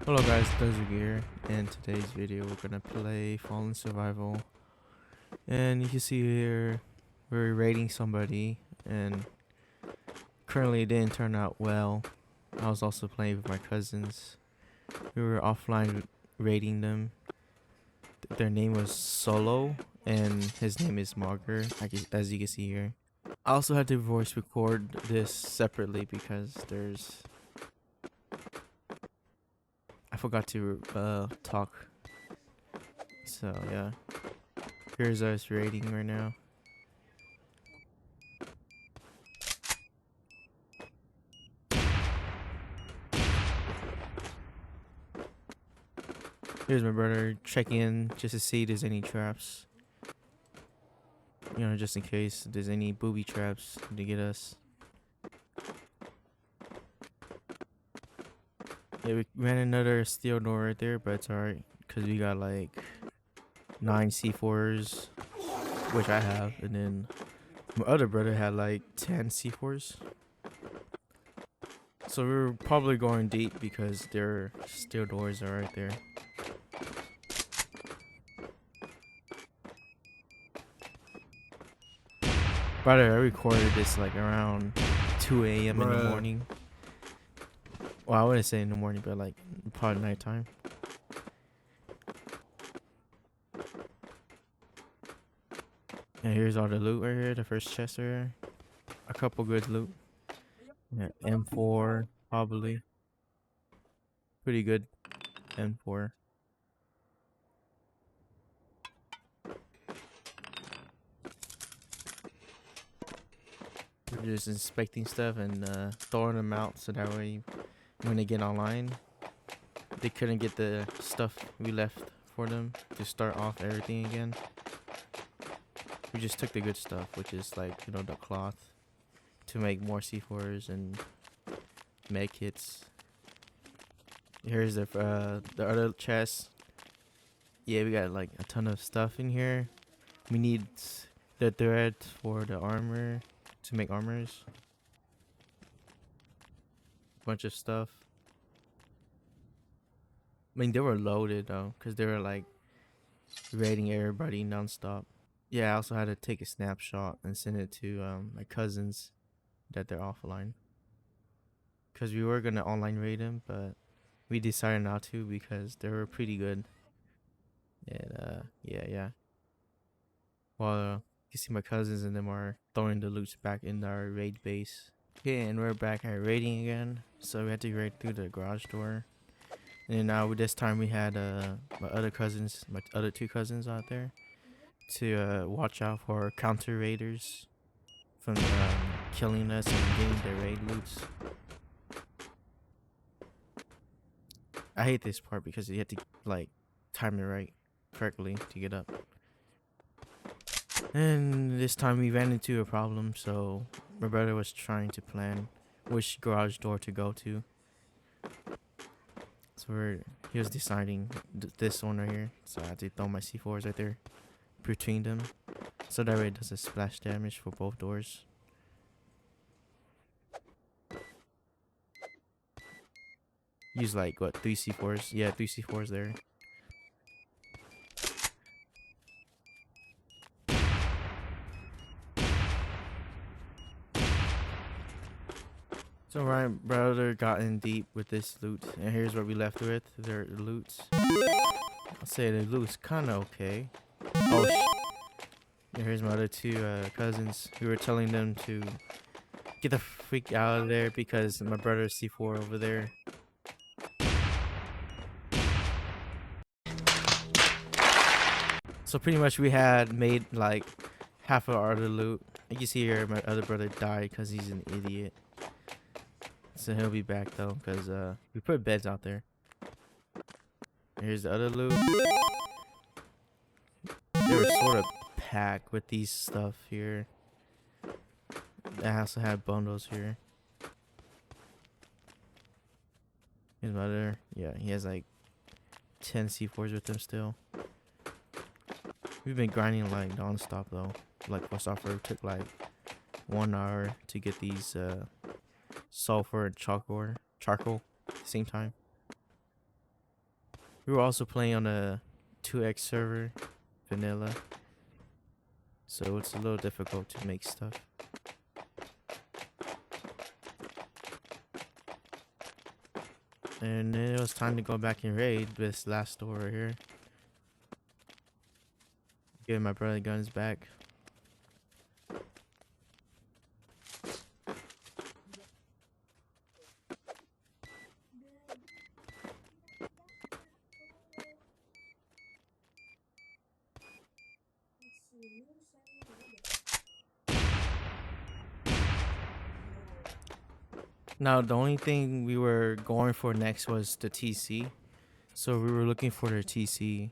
Hello guys, Desert here. In today's video we're gonna play Fallen Survival. And you can see here we're raiding somebody, and currently it didn't turn out well. I was also playing with my cousins. We were offline raiding them. Their name was Solo and his name is Marger, as you can see here. I also had to voice record this separately because I forgot to talk. So yeah, here's us raiding right now. Here's my brother checking in just to see if there's any traps. You know, just in case there's any booby traps to get us. Yeah, we ran another steel door right there, but it's alright because we got like 9 C4s, which I have, and then my other brother had like 10 C4s. So we were probably going deep because their steel doors are right there. By the way, I recorded this like around 2 a.m. in the morning. Well, I wouldn't say in the morning, but like probably nighttime. And here's all the loot right here. The first chest right here. A couple good loot. Yeah, M4 probably. Pretty good M4. We're just inspecting stuff and throwing them out so that way when they get online, they couldn't get the stuff we left for them to start off everything again. We just took the good stuff, which is like, you know, the cloth to make more C4s and med kits. Here's the other chest. Yeah, we got like a ton of stuff in here. We need the thread for the armor to make armors. Bunch of stuff. I mean, they were loaded though, because they were like raiding everybody nonstop. Yeah, I also had to take a snapshot and send it to my cousins that they're offline. Because we were gonna online raid them, but we decided not to because they were pretty good. And yeah. Well, you can see my cousins and them are throwing the loots back in our raid base. Okay, and we're back at raiding again. So we had to raid through the garage door. And now this time we had my other two cousins out there to watch out for counter raiders from killing us and getting their raid loots. I hate this part because you have to like time it correctly to get up. And this time we ran into a problem, so my brother was trying to plan which garage door to go to. So he was deciding this one right here. So I had to throw my C4s right there between them, so that way it does a splash damage for both doors. Use like what, 3 C4s? Yeah, 3 C4s there. So my brother got in deep with this loot, and here's what we left with. Their loots. I'll say the loot's kind of okay. Oh, and here's my other two cousins. We were telling them to get the freak out of there because my brother's C4 over there. So pretty much we had made like half of our other loot. You can see here my other brother died because he's an idiot. So he'll be back though, because we put beds out there. Here's the other loot. They were sort of packed with these stuff here. I also had bundles here. His mother, yeah, he has like 10 C4s with him still. We've been grinding like non-stop though. Like our software took like 1 hour to get these sulfur and charcoal at the same time. We were also playing on a 2x server, vanilla, so it's a little difficult to make stuff. And then it was time to go back and raid this last store right here. Give my brother guns back. Now the only thing we were going for next was the TC. So we were looking for the TC,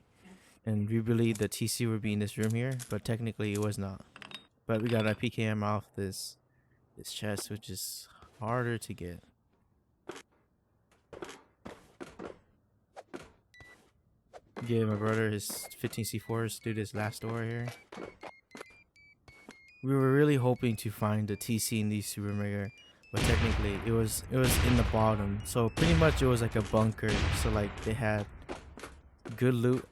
and we believed the TC would be in this room here, but technically it was not. But we got a PKM off this chest, which is harder to get. Give my brother his 15 C4s through this last door here. We were really hoping to find the TC in these super mega, but technically it was in the bottom. So pretty much it was like a bunker. So like they had good loot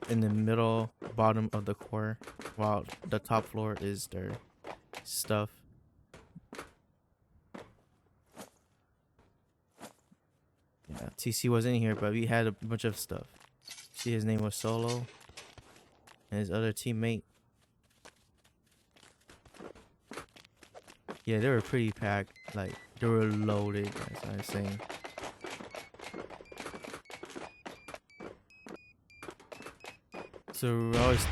in the middle bottom of the core, while the top floor is their stuff. Yeah, TC wasn't in here, but we had a bunch of stuff. See, his name was Solo, and his other teammate. Yeah, they were pretty packed. Like they were loaded. That's what I'm saying. So I was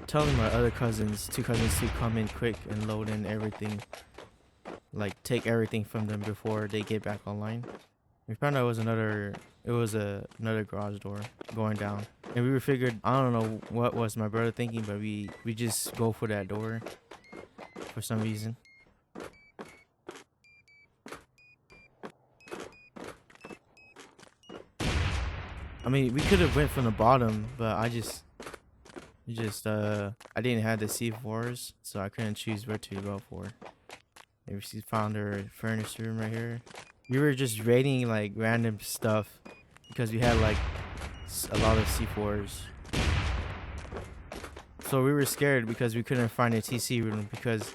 telling my other cousins, two cousins, to come in quick and load in everything. Like take everything from them before they get back online. We found out it was another garage door going down, and we figured, I don't know what was my brother thinking, but we just go for that door for some reason. I mean, we could have went from the bottom, but I didn't have the C4s, so I couldn't choose where to go for. Maybe she found her furnace room right here. We were just raiding like random stuff because we had like a lot of C4s. So we were scared because we couldn't find a TC room, because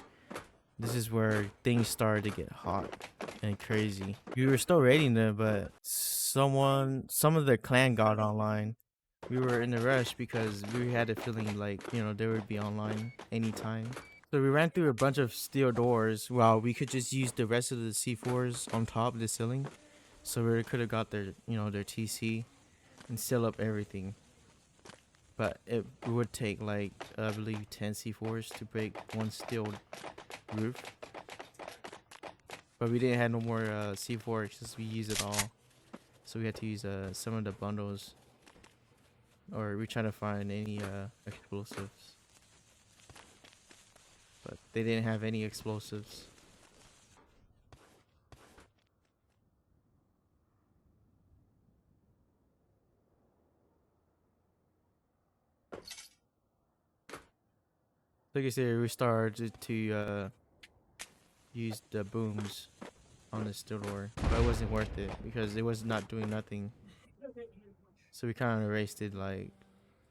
this is where things started to get hot and crazy. We were still raiding them, but some of their clan got online. We were in a rush because we had a feeling like, they would be online anytime. So we ran through a bunch of steel doors while we could just use the rest of the C4s on top of the ceiling. So we could have got their TC and seal up everything. But it would take like, I believe 10 C4s to break one steel roof. But we didn't have no more C4s because we used it all. So we had to use some of the bundles. Or we trying to find any explosives. But they didn't have any explosives. Like I said, we started to use the booms on the steel door, but it wasn't worth it because it was not doing nothing. So we kind of wasted like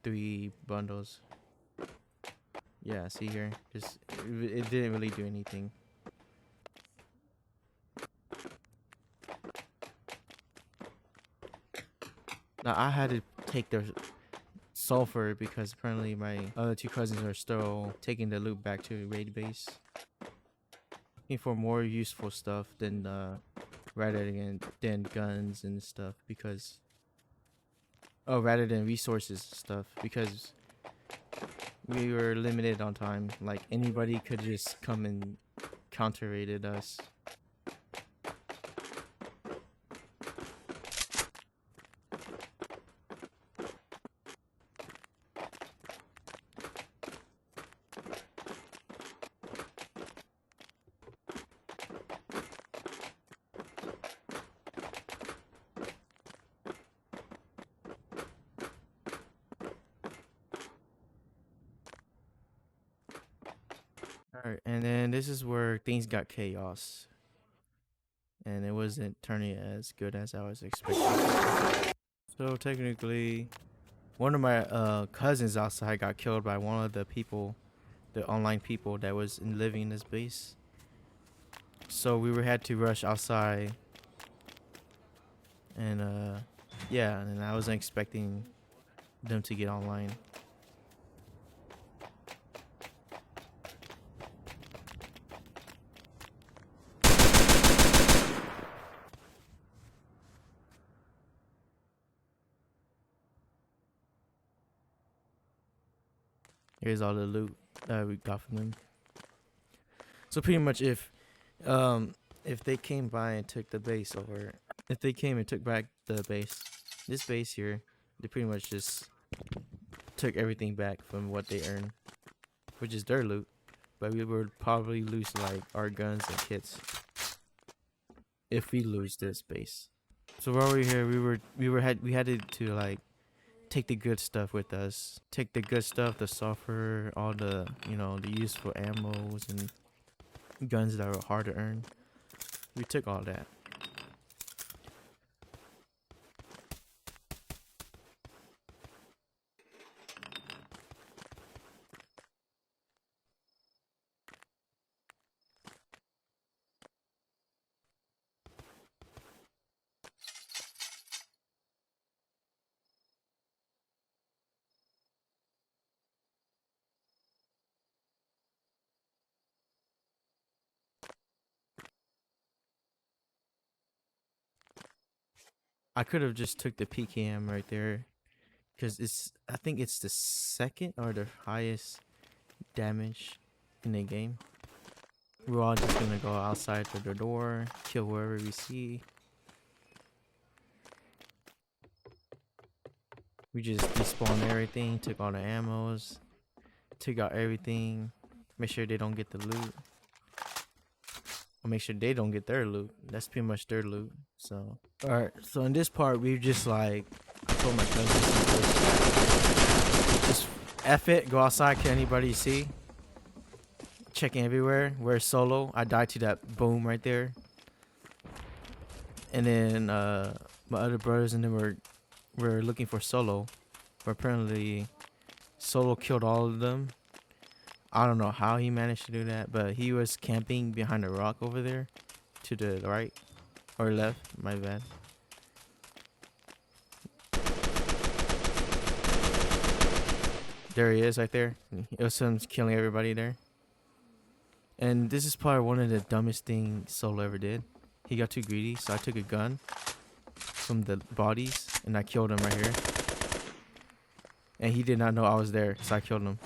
3 bundles. Yeah, see here, just it didn't really do anything. Now I had to take their sulfur because apparently my other 2 cousins are still taking the loot back to raid base. Looking for more useful stuff than rather than guns and stuff, because rather than resources stuff, because we were limited on time. Like anybody could just come and counter raided us. Alright, and then this is where things got chaos. And it wasn't turning as good as I was expecting. So technically, one of my cousins outside got killed by one of the people, the online people that was living in this base. So we were had to rush outside, and yeah, and I wasn't expecting them to get online. Here's all the loot that we got from them. So pretty much, if they came by and took the base over, if they came and took back the base, this base here, they pretty much just took everything back from what they earned, which is their loot. But we would probably lose like our guns and kits if we lose this base. So while we were here, we had to like take the good stuff with us. Take the good stuff, the sulfur, all the the useful ammos and guns that were hard to earn. We took all that. I could have just took the PKM right there, because I think it's the second or the highest damage in the game. We're all just gonna go outside to the door, kill whoever we see. We just despawned everything, took all the ammos, took out everything, make sure they don't get the loot. I'll make sure they don't get their loot. That's pretty much their loot. So alright, so in this part we just like, I told my cousins just F it, go outside, kill anybody you see. Checking everywhere. We're solo. I died to that boom right there. And then my other brothers and them were looking for solo. But apparently solo killed all of them. I don't know how he managed to do that, but he was camping behind a rock over there to the right or left, my bad. There he is right there. It was him killing everybody there. And this is probably one of the dumbest things Solo ever did. He got too greedy, so I took a gun from the bodies and I killed him right here. And he did not know I was there, so I killed him.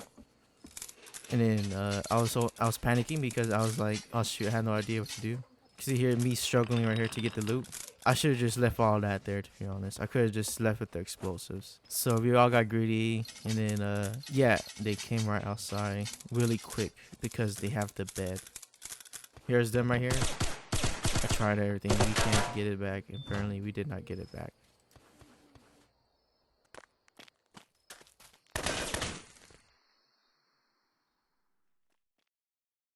And then I was panicking because I was like, oh shoot, I had no idea what to do. Cause you hear me struggling right here to get the loot. I should have just left all that there, to be honest. I could have just left with the explosives. So we all got greedy, and then yeah, they came right outside really quick because they have the bed. Here's them right here. I tried everything we can to get it back. Apparently we did not get it back.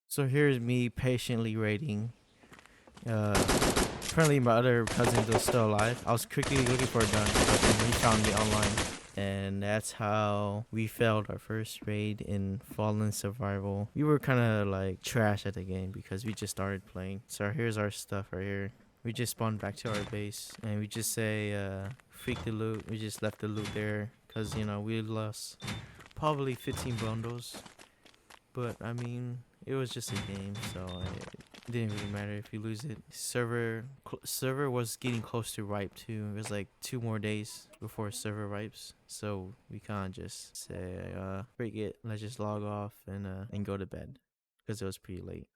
So here's me patiently raiding. Apparently my other cousin was still alive. I was quickly looking for a gun, but then he found me online. And that's how we failed our first raid in Fallen Survival. We were kind of like trash at the game because we just started playing. So here's our stuff right here. We just spawned back to our base and we just say freak the loot. We just left the loot there because we lost probably 15 bundles. But I mean, it was just a game, so it didn't really matter if you lose it. Server was getting close to ripe too. It was like 2 more days before server ripes, so we can't just say break it. Let's just log off and go to bed because it was pretty late.